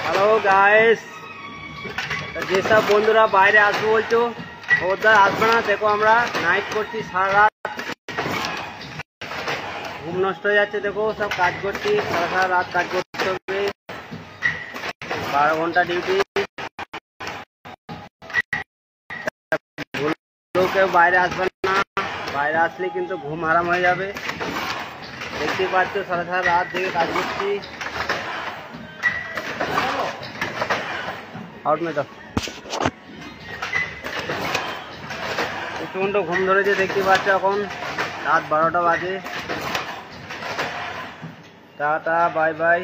Hello guys, যেসব বন্ধুরা বাইরে আসবো বলছো ওদের আসবে না। দেখো আমরা নাইট করছি, সারা রাত ঘুম নষ্ট হয়ে যাচ্ছে। দেখো সব কাজ করছি, সারা রাত কাজ করতে হবে, 12 ঘন্টা ডিউটি। কেউ বাইরে আসবে না, বাইরে আসলে কিন্তু ঘুম হারাম হয়ে যাবে। দেখতেই পাচ্ছ সারা রাত থেকে কাজ করছি। আউট মে তো প্রচণ্ড ঘুম ধরেছে, দেখতে পাচ্ছ এখন রাত 12টা বাজে। Tata, bye bye.